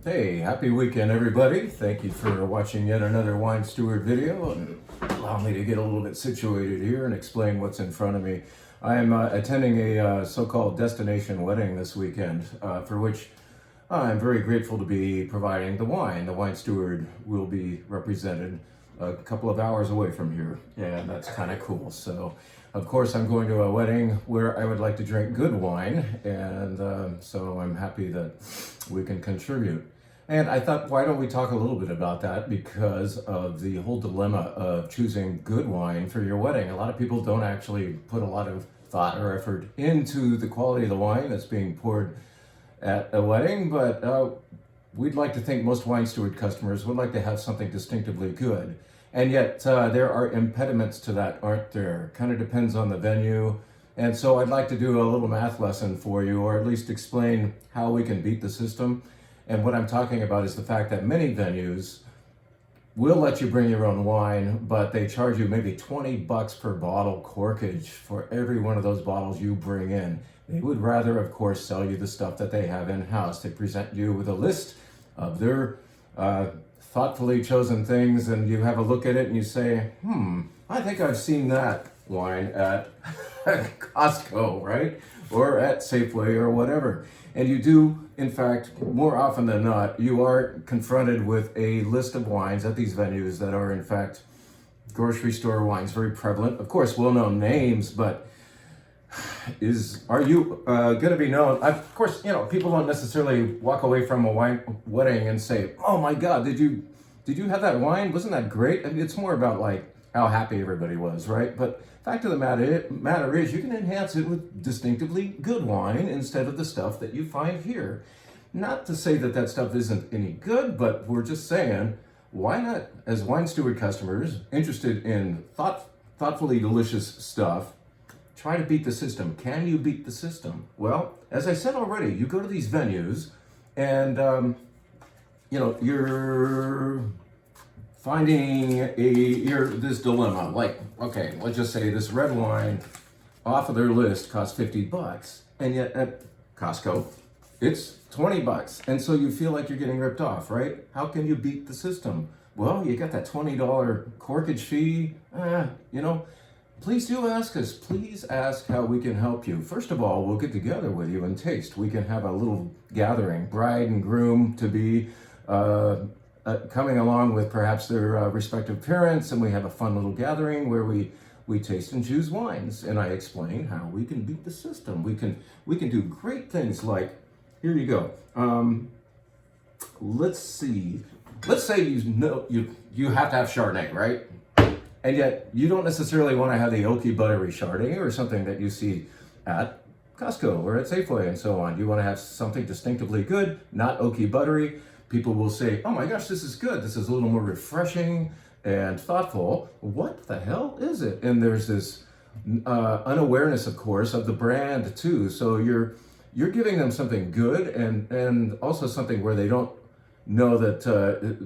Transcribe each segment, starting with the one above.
Hey, happy weekend, everybody. Thank you for watching yet another Wine Steward video and allow me to get a little bit situated here and explain what's in front of me. I am attending a so-called destination wedding this weekend, for which I'm very grateful to be providing the wine. The Wine Steward will be represented a couple of hours away from here, and that's kind of cool. So, of course, I'm going to a wedding where I would like to drink good wine, and so I'm happy that we can contribute. And I thought, why don't we talk a little bit about that, because of the whole dilemma of choosing good wine for your wedding. A lot of people don't actually put a lot of thought or effort into the quality of the wine that's being poured at a wedding, but we'd like to think most Wine Steward customers would like to have something distinctively good. And yet there are impediments to that, aren't there? Kind of depends on the venue. And so I'd like to do a little math lesson for you, or at least explain how we can beat the system. And what I'm talking about is the fact that many venues will let you bring your own wine, but they charge you maybe $20 per bottle corkage for every one of those bottles you bring in. They would rather, of course, sell you the stuff that they have in-house. They present you with a list of their thoughtfully chosen things, and you have a look at it and you say, I think I've seen that wine at Costco, right? Or at Safeway or whatever. And you do, in fact, more often than not, you are confronted with a list of wines at these venues that are, in fact, grocery store wines, very prevalent. Of course, well-known names, but are you going to be known? Of course, people don't necessarily walk away from a wine wedding and say, "Oh my God, did you have that wine? Wasn't that great?" I mean, it's more about like how happy everybody was, right? But fact of the matter is, you can enhance it with distinctively good wine instead of the stuff that you find here. Not to say that that stuff isn't any good, but we're just saying, why not, as Wine Steward customers interested in thoughtfully delicious stuff, try to beat the system. Can you beat the system? Well, as I said already, you go to these venues and, you're finding this dilemma. Like, okay, let's just say this red wine off of their list costs $50, and yet at Costco, it's $20. And so you feel like you're getting ripped off, right? How can you beat the system? Well, you got that $20 corkage fee, Please do ask us. Please ask how we can help you. First of all, we'll get together with you and taste. We can have a little gathering, bride and groom to be coming along with perhaps their respective parents, and we have a fun little gathering where we taste and choose wines, and I explain how we can beat the system. We can do great things like, here you go. Let's see. Let's say you have to have Chardonnay, right? And yet, you don't necessarily want to have the oaky, buttery Chardonnay or something that you see at Costco or at Safeway and so on. You want to have something distinctively good, not oaky, buttery. People will say, oh my gosh, this is good. This is a little more refreshing and thoughtful. What the hell is it? And there's this unawareness, of course, of the brand too. So you're giving them something good and also something where they don't know that,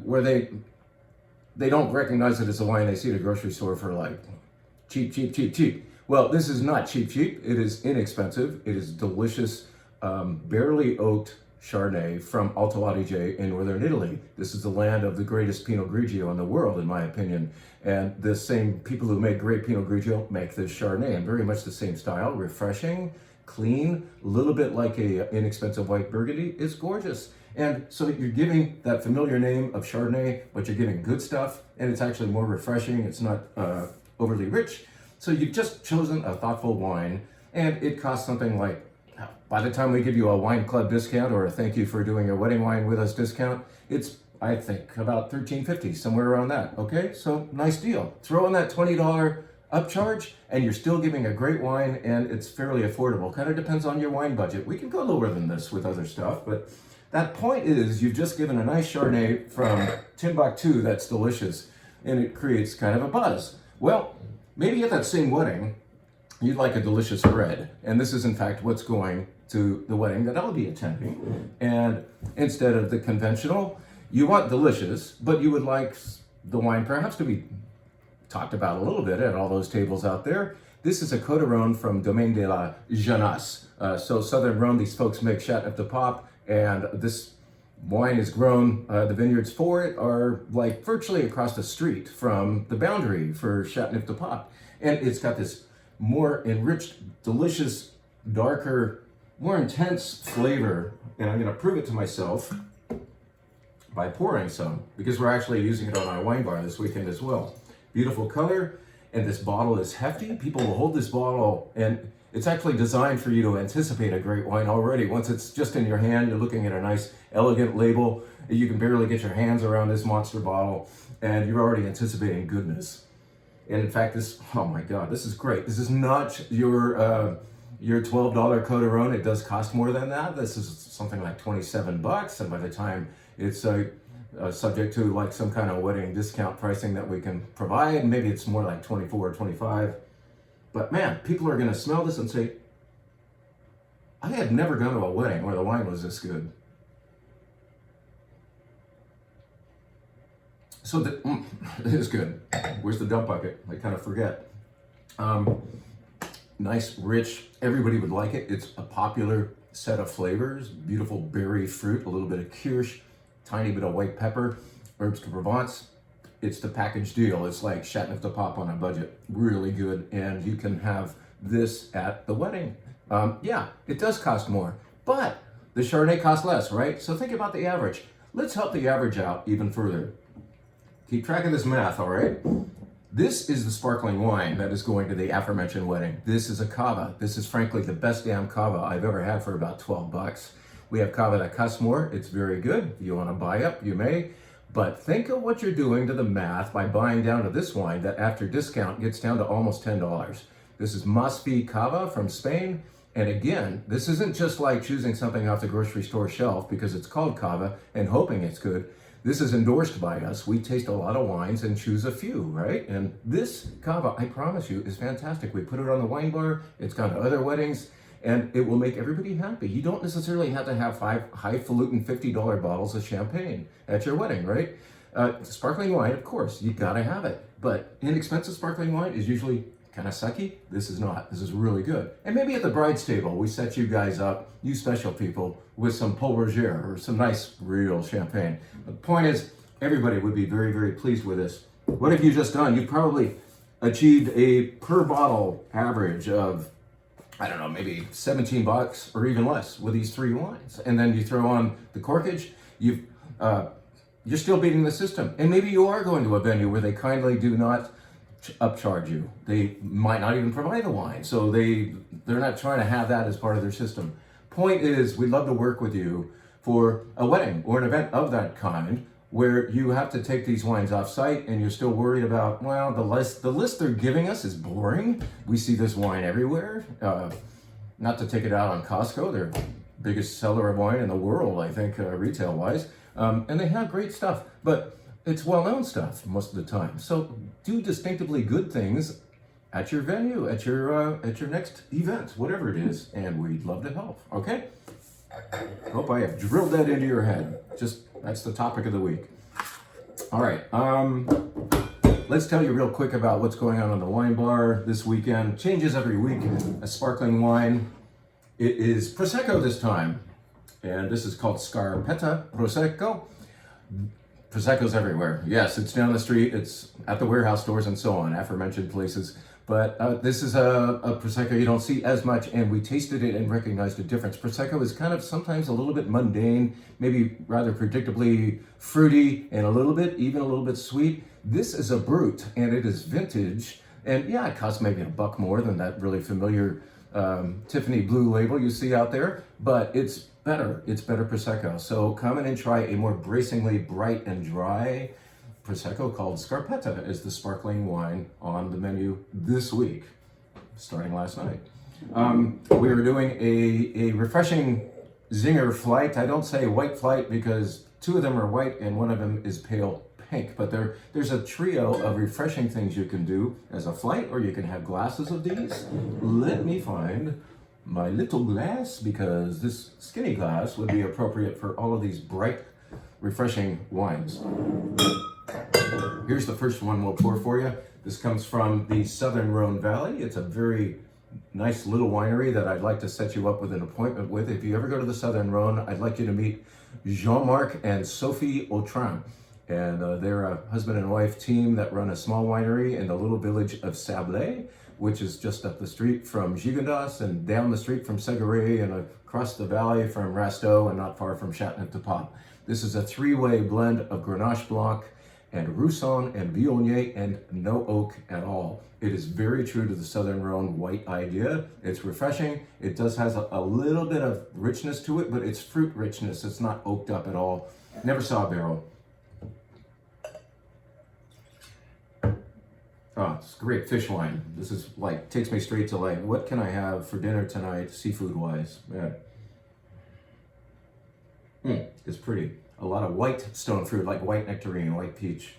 where they don't recognize it as a wine they see at a grocery store for like cheap. Well, this is not cheap. It is inexpensive. It is delicious, barely oaked Chardonnay from Alto Adige in northern Italy. This is the land of the greatest Pinot Grigio in the world, in my opinion. And the same people who make great Pinot Grigio make this Chardonnay, and very much the same style, refreshing, clean, a little bit like a inexpensive white Burgundy. It's gorgeous. And so you're giving that familiar name of Chardonnay, but you're giving good stuff, and it's actually more refreshing. It's not overly rich. So you've just chosen a thoughtful wine, and it costs something like, by the time we give you a wine club discount or a thank you for doing your wedding wine with us discount, it's, I think, about $13.50, somewhere around that. Okay, so nice deal. Throw in that $20 upcharge, and you're still giving a great wine, and it's fairly affordable. Kind of depends on your wine budget. We can go lower than this with other stuff, but that point is, you've just given a nice Chardonnay from Timbuktu that's delicious, and it creates kind of a buzz. Well, maybe at that same wedding, you'd like a delicious red, and this is in fact what's going to the wedding that I'll be attending. And instead of the conventional, you want delicious, but you would like the wine perhaps to be talked about a little bit at all those tables out there. This is a Côte d'Aron from Domaine de la Jeunesse. So Southern Rhone, these folks make Chat at the Pop, and this wine is grown, the vineyards for it are like virtually across the street from the boundary for Châteauneuf-du-Pape. And it's got this more enriched, delicious, darker, more intense flavor. And I'm gonna prove it to myself by pouring some, because we're actually using it on our wine bar this weekend as well. Beautiful color, and this bottle is hefty. People will hold this bottle, and it's actually designed for you to anticipate a great wine already. Once it's just in your hand, you're looking at a nice, elegant label. You can barely get your hands around this monster bottle, and you're already anticipating goodness. And in fact, this, oh my God, this is great. This is not your $12 Coderone. It does cost more than that. This is something like 27 bucks, and by the time it's subject to like some kind of wedding discount pricing that we can provide, maybe it's more like 24 or 25. But man, people are gonna smell this and say, I had never gone to a wedding where the wine was this good. So it is good. Where's the dump bucket? I kind of forget. Nice, rich, everybody would like it. It's a popular set of flavors, beautiful berry fruit, a little bit of kirsch, tiny bit of white pepper, herbs de Provence. It's the package deal. It's like Châteauneuf-du-Pape on a budget. Really good, and you can have this at the wedding. Yeah, it does cost more, but the Chardonnay costs less, right? So think about the average. Let's help the average out even further. Keep track of this math, all right? This is the sparkling wine that is going to the aforementioned wedding. This is a cava. This is frankly the best damn cava I've ever had for about 12 bucks. We have cava that costs more. It's very good. If you want to buy up, you may. But think of what you're doing to the math by buying down to this wine that after discount gets down to almost $10. This is Masfi Cava from Spain. And again, this isn't just like choosing something off the grocery store shelf because it's called cava and hoping it's good. This is endorsed by us. We taste a lot of wines and choose a few, right? And this cava, I promise you, is fantastic. We put it on the wine bar. It's gone to other weddings, and it will make everybody happy. You don't necessarily have to have 5 highfalutin $50 bottles of champagne at your wedding, right? Sparkling wine, of course, you gotta have it. But inexpensive sparkling wine is usually kind of sucky. This is not. This is really good. And maybe at the bride's table, we set you guys up, you special people, with some Paul Roger or some nice real champagne. The point is, everybody would be very, very pleased with this. What have you just done? You've probably achieved a per bottle average of, I don't know, maybe 17 bucks or even less with these 3 wines. And then you throw on the corkage, you're still beating the system. And maybe you are going to a venue where they kindly do not upcharge you. They might not even provide the wine. So they're not trying to have that as part of their system. Point is, we'd love to work with you for a wedding or an event of that kind where you have to take these wines off site and you're still worried about, well, the list they're giving us is boring. We see this wine everywhere. Not to take it out on Costco, they're biggest seller of wine in the world, I think, retail wise. And they have great stuff, but it's well-known stuff most of the time. So do distinctively good things at your venue, at your next event, whatever it is, and we'd love to help. Okay? Hope I have drilled that into your head. That's the topic of the week. All right. Let's tell you real quick about what's going on the wine bar this weekend. Changes every week. A sparkling wine. It is Prosecco this time, and this is called Scarpetta Prosecco. Prosecco's everywhere. Yes, it's down the street, it's at the warehouse stores and so on, aforementioned places. But this is a Prosecco you don't see as much, and we tasted it and recognized a difference. Prosecco is kind of sometimes a little bit mundane, maybe rather predictably fruity, and even a little bit sweet. This is a Brut, and it is vintage. And yeah, it costs maybe $1 more than that really familiar Tiffany blue label you see out there, but it's better Prosecco. So come in and try a more bracingly bright and dry Prosecco called Scarpetta is the sparkling wine on the menu this week, starting last night. We were doing a refreshing zinger flight. I don't say white flight because 2 of them are white and 1 of them is pale pink, but there's a trio of refreshing things you can do as a flight, or you can have glasses of these. Let me find my little glass, because this skinny glass would be appropriate for all of these bright, refreshing wines. Here's the first one we'll pour for you. This comes from the Southern Rhone Valley. It's a very nice little winery that I'd like to set you up with an appointment with. If you ever go to the Southern Rhone, I'd like you to meet Jean-Marc and Sophie Autran. And they're a husband and wife team that run a small winery in the little village of Sablé, which is just up the street from Gigondas and down the street from Séguret and across the valley from Rasteau and not far from Châteauneuf-du-Pape. This is a three-way blend of Grenache Blanc and Roussanne and Viognier and no oak at all. It is very true to the Southern Rhone white idea. It's refreshing. It does has a little bit of richness to it, but it's fruit richness. It's not oaked up at all. Never saw a barrel. Oh, it's great fish wine. This is like, takes me straight to like, what can I have for dinner tonight, seafood wise? Yeah. It's pretty. A lot of white stone fruit, like white nectarine, white peach.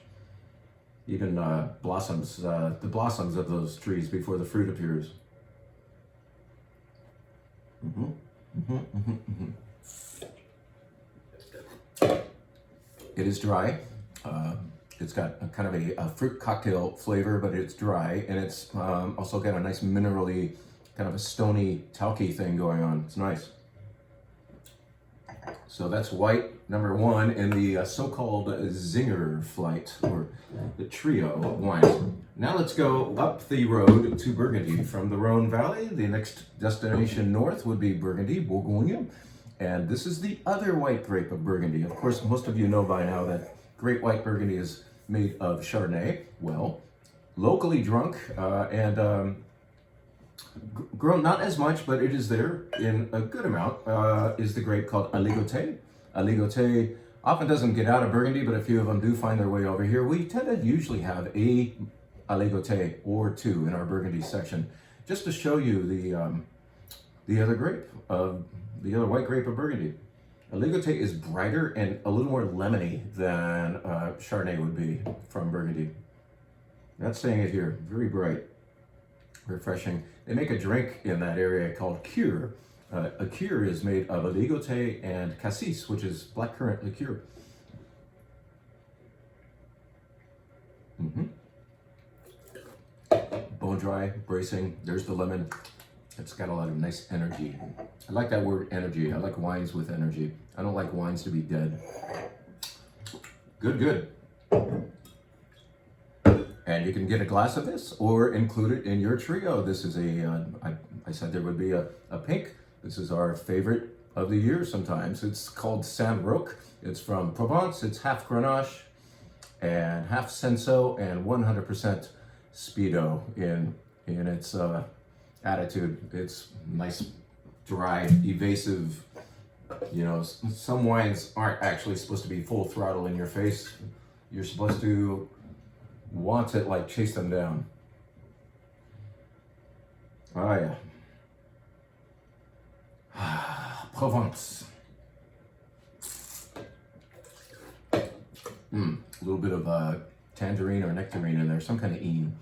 Even blossoms, the blossoms of those trees before the fruit appears. It is dry. It's got a kind of a fruit cocktail flavor, but it's dry, and it's also got a nice minerally, kind of a stony, talky thing going on. It's nice. So that's white number one in the so-called Zinger flight, or the trio of wines. Now let's go up the road to Burgundy. From the Rhone Valley, the next destination north would be Burgundy, Bourgogne. And this is the other white grape of Burgundy. Of course, most of you know by now that great white Burgundy is made of Chardonnay. Well, locally drunk and grown not as much, but it is there in a good amount, is the grape called Aligoté. Aligoté often doesn't get out of Burgundy, but a few of them do find their way over here. We tend to usually have a Aligoté or two in our Burgundy section, just to show you the other grape of the other white grape of Burgundy. Aligoté is brighter and a little more lemony than Chardonnay would be from Burgundy. That's saying it here. Very bright, refreshing. They make a drink in that area called cure. A cure is made of Aligoté and cassis, which is blackcurrant liqueur. Bone dry, bracing. There's the lemon. It's got a lot of nice energy. I like that word, energy. I like wines with energy. I don't like wines to be dead. Good, good. And you can get a glass of this or include it in your trio. This is I said there would be a pink. This is our favorite of the year sometimes. It's called Saint Roch. It's from Provence. It's half Grenache and half Senso and 100% Speedo in its attitude. It's nice, dry, evasive. You know, some wines aren't actually supposed to be full throttle in your face. You're supposed to want to like chase them down. Oh yeah. Provence. A little bit of tangerine or nectarine in there, some kind of ine.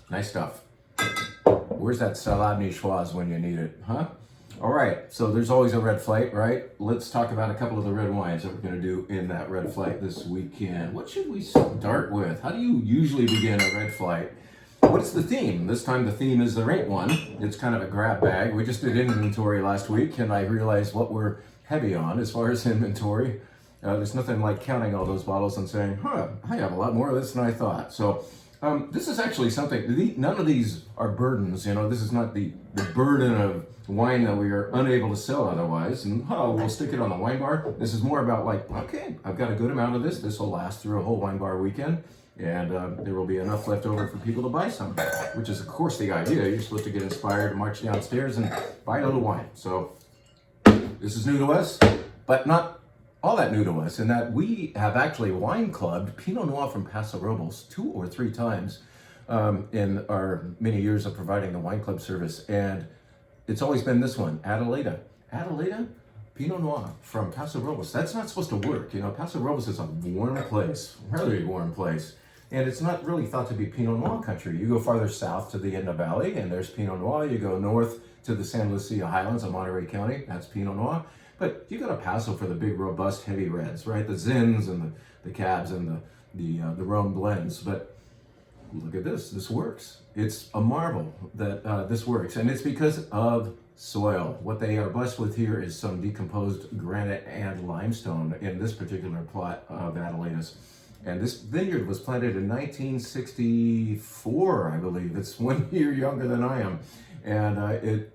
Nice stuff. Where's that salade niçoise when you need it, huh? All right, so there's always a red flight, right? Let's talk about a couple of the red wines that we're going to do in that red flight this weekend. What should we start with? How do you usually begin a red flight? What's the theme? This time the theme is there ain't one. It's kind of a grab bag. We just did inventory last week, and I realized what we're heavy on as far as inventory. There's nothing like counting all those bottles and saying, I have a lot more of this than I thought. So this is actually something, none of these are burdens, you know, this is not the burden of wine that we are unable to sell otherwise, and we'll stick it on the wine bar. This is more about like, okay, I've got a good amount of this. This will last through a whole wine bar weekend, and there will be enough left over for people to buy some, which is of course the idea. You're supposed to get inspired to march downstairs and buy a little wine. So this is new to us, but not all that new to us, in that we have actually wine clubbed Pinot Noir from Paso Robles 2 or 3 times in our many years of providing the wine club service, and it's always been this one, Adelaida. Adelaida Pinot Noir from Paso Robles. That's not supposed to work. You know, Paso Robles is a warm place, really warm place, and it's not really thought to be Pinot Noir country. You go farther south to the Etna Valley, and there's Pinot Noir. You go north to the San Lucia Highlands of Monterey County, that's Pinot Noir. But you go to Paso for the big, robust, heavy reds, right? The Zins and the Cabs and the Rhone blends. But look at this. This works. It's a marvel that this works. And it's because of soil. What they are blessed with here is some decomposed granite and limestone in this particular plot of Adelaide's. And this vineyard was planted in 1964, I believe. It's 1 year younger than I am. And it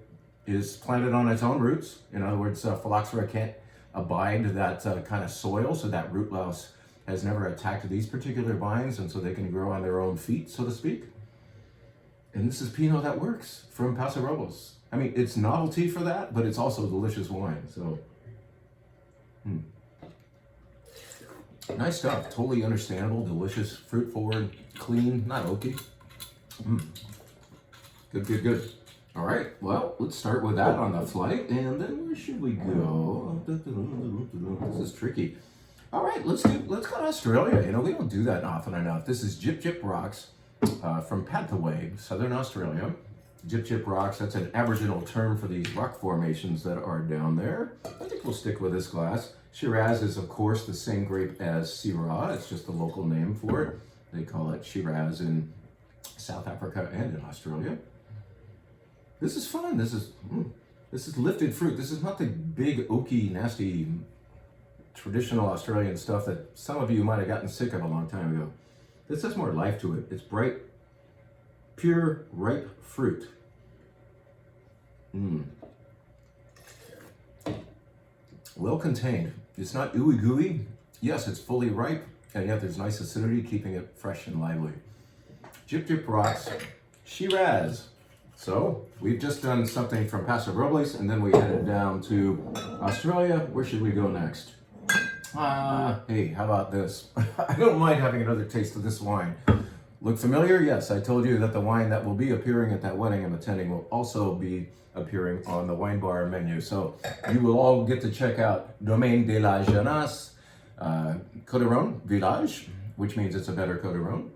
is planted on its own roots. In other words, phylloxera can't abide that kind of soil, so that root louse has never attacked these particular vines, and so they can grow on their own feet, so to speak. And this is Pinot that works from Paso Robles. I mean, it's novelty for that, but it's also delicious wine. So, nice stuff. Totally understandable, delicious, fruit forward, clean, not oaky. Good, good, good. All right, well, let's start with that on the flight, and then where should we go? This is tricky. All right, let's go to Australia. You know, we don't do that often enough. This is Jip Jip Rocks from Padthaway, Southern Australia. Jip Jip Rocks, that's an Aboriginal term for these rock formations that are down there. I think we'll stick with this glass. Shiraz is, of course, the same grape as Syrah. It's just a local name for it. They call it Shiraz in South Africa and in Australia. This is fun. This is lifted fruit. This is not the big, oaky, nasty, traditional Australian stuff that some of you might have gotten sick of a long time ago. This has more life to it. It's bright, pure, ripe fruit. Well contained. It's not ooey gooey. Yes, it's fully ripe, and yet there's nice acidity, keeping it fresh and lively. Jip Jip Rocks, Shiraz. So, we've just done something from Paso Robles, and then we headed down to Australia. Where should we go next? Hey, how about this? I don't mind having another taste of this wine. Look familiar? Yes, I told you that the wine that will be appearing at that wedding I'm attending will also be appearing on the wine bar menu. So, you will all get to check out Domaine de la Jeunesse Coderon Village, which means it's a better Coderon,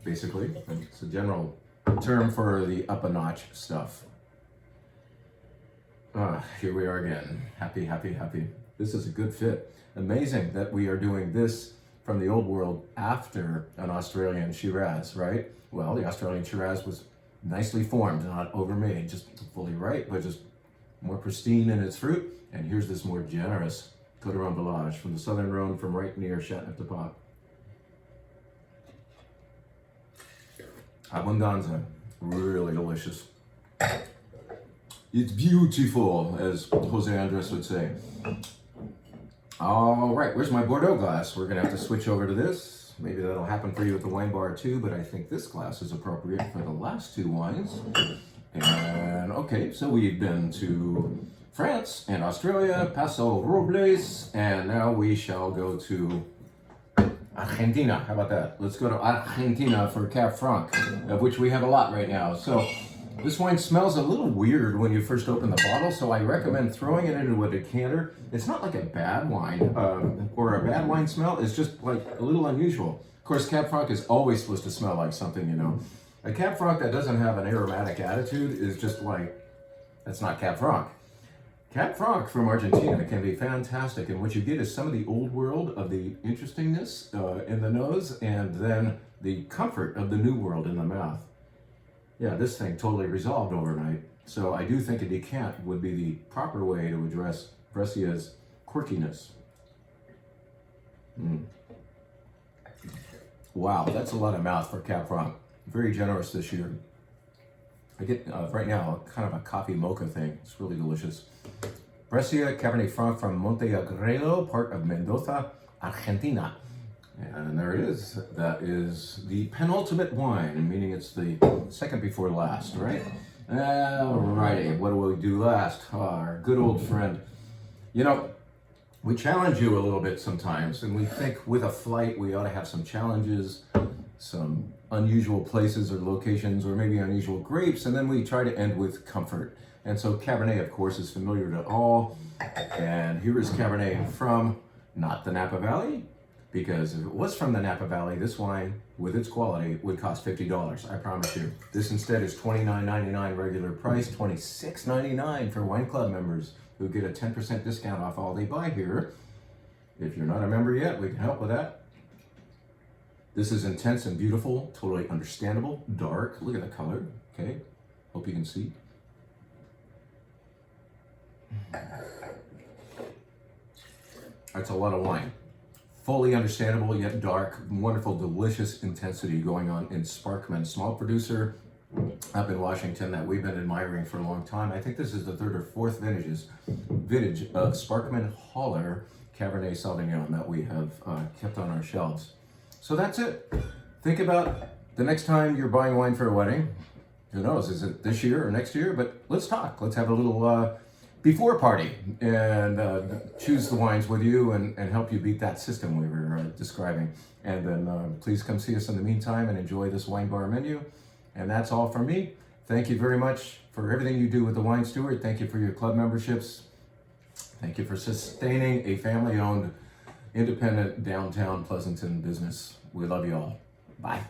basically. It's a general term for the up-a-notch stuff. Here we are again. Happy, happy, happy. This is a good fit. Amazing that we are doing this from the old world after an Australian Shiraz, right? Well, the Australian Shiraz was nicely formed, not overmade, just fully ripe, but just more pristine in its fruit. And here's this more generous Coderon Village from the Southern Rhone, from right near Châteauneuf-du-Pape. Abundanza, really delicious. It's beautiful, as Jose Andres would say. All right, where's my Bordeaux glass? We're gonna have to switch over to this. Maybe that'll happen for you at the wine bar too, but I think this glass is appropriate for the last two wines. And okay, so we've been to France and Australia, Paso Robles, and now we shall go to Argentina. How about that? Let's go to Argentina for Cab Franc, of which we have a lot right now. So this wine smells a little weird when you first open the bottle, so I recommend throwing it into a decanter. It's not like a bad wine or a bad wine smell. It's just like a little unusual. Of course, Cab Franc is always supposed to smell like something, you know. A Cab Franc that doesn't have an aromatic attitude is just like, that's not Cab Franc. Cab Franc from Argentina can be fantastic, and what you get is some of the old world of the interestingness in the nose, and then the comfort of the new world in the mouth. Yeah, this thing totally resolved overnight. So I do think a decant would be the proper way to address Brescia's quirkiness. Wow, that's a lot of mouth for Cab Franc. Very generous this year. I get right now kind of a coffee mocha thing. It's really delicious. Brescia Cabernet Franc from Monte Agrelo, part of Mendoza, Argentina. And there it is. That is the penultimate wine, meaning it's the second before last, right? Alrighty, what do we do last? Our good old friend. You know, we challenge you a little bit sometimes, and we think with a flight we ought to have some challenges, some unusual places or locations, or maybe unusual grapes, and then we try to end with comfort. And so Cabernet, of course, is familiar to all. And here is Cabernet from not the Napa Valley, because if it was from the Napa Valley, this wine, with its quality, would cost $50, I promise you. This instead is $29.99 regular price, $26.99 for Wine Club members who get a 10% discount off all they buy here. If you're not a member yet, we can help with that. This is intense and beautiful, totally understandable, dark. Look at the color, okay? Hope you can see. That's a lot of wine. Fully understandable, yet dark, wonderful, delicious intensity going on in Sparkman, small producer up in Washington that we've been admiring for a long time. I think this is the third or fourth vintage of Sparkman Holler Cabernet Sauvignon that we have kept on our shelves. So that's it. Think about the next time you're buying wine for a wedding. Who knows, is it this year or next year? But let's talk. Let's have a little before party and choose the wines with you and help you beat that system we were describing. And then please come see us in the meantime and enjoy this wine bar menu. And that's all from me. Thank you very much for everything you do with the Wine Steward. Thank you for your club memberships. Thank you for sustaining a family-owned, independent downtown Pleasanton business. We love you all. Bye.